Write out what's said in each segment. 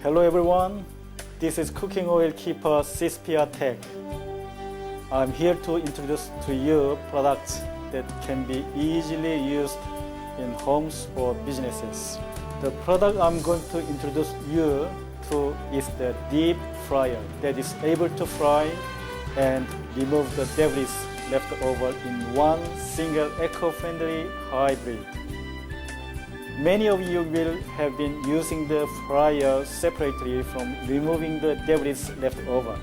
Hello everyone, this is Cooking Oil Keeper Cispia Tech. I'm here to introduce to you products that can be easily used in homes or businesses. The product I'm going to introduce you to is the deep fryer that is able to fry and remove the debris left over in one single eco-friendly hybrid. Many of you will have been using the fryer separately from removing the debris left over.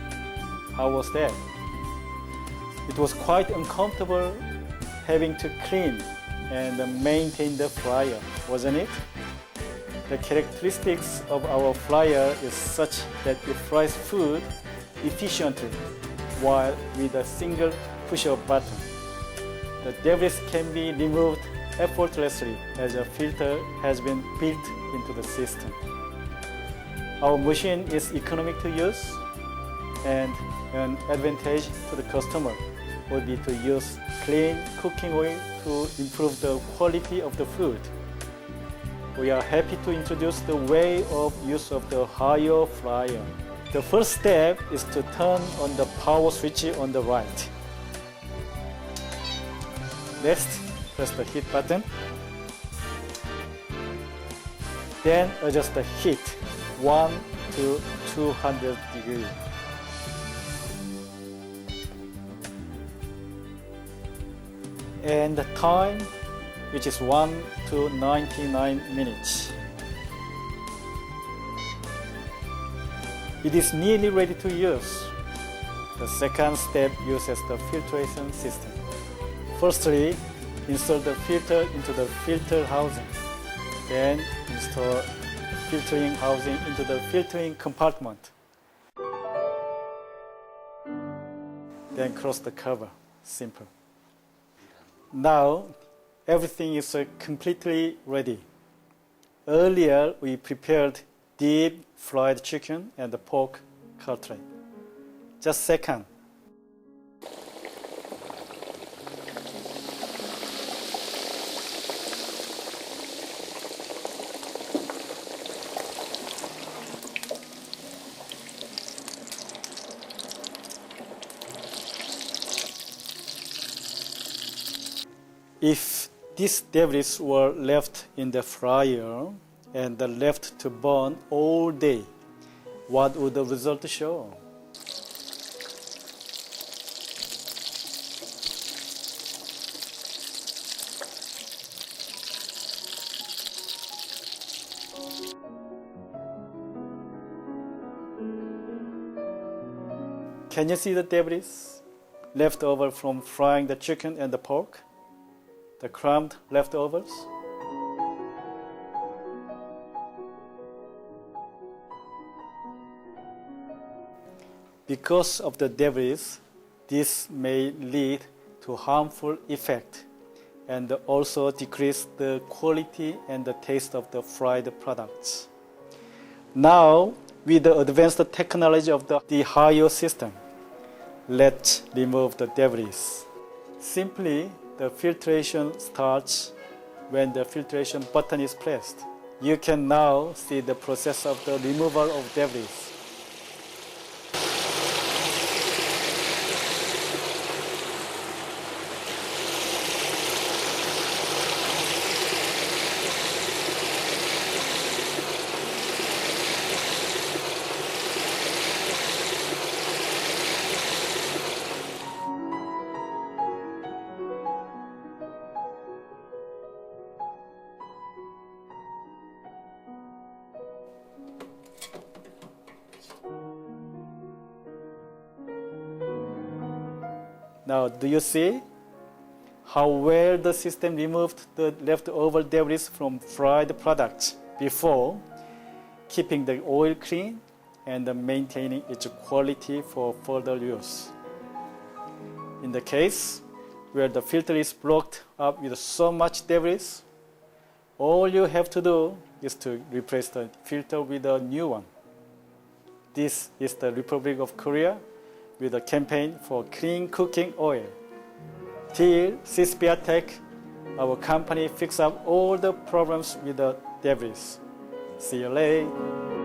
How was that? It was quite uncomfortable having to clean and maintain the fryer, wasn't it? The characteristics of our fryer is such that it fries food efficiently while with a single push of button. The debris can be removed effortlessly as a filter has been built into the system. Our machine is economic to use, and an advantage to the customer would be to use clean cooking oil to improve the quality of the food. We are happy to introduce the way of use of the higher fryer. The first step is to turn on the power switch on the right. Next, press the heat button. Then adjust the heat 1 to 200 degrees. And the time, which is 1 to 99 minutes. It is nearly ready to use. The second step uses the filtration system. Firstly, install the filter into the filter housing. Then install filtering housing into the filtering compartment. Then close the cover. Simple. Now, everything is completely ready. Earlier, we prepared deep fried chicken and the pork cutlet. Just a second. If these debris were left in the fryer and left to burn all day, what would the result show? Can you see the debris left over from frying the chicken and the pork? The crumbed leftovers? Because of the debris, this may lead to harmful effect and also decrease the quality and the taste of the fried products. Now, with the advanced technology of the higher system, let's remove the debris. Simply, the filtration starts when the filtration button is pressed. You can now see the process of the removal of debris. Now, do you see how well the system removed the leftover debris from fried products before keeping the oil clean and maintaining its quality for further use? In the case where the filter is blocked up with so much debris, all you have to do is to replace the filter with a new one. This is the Republic of Korea with a campaign for clean cooking oil. Till Cispia Tech, our company fix up all the problems with the debris. See you later.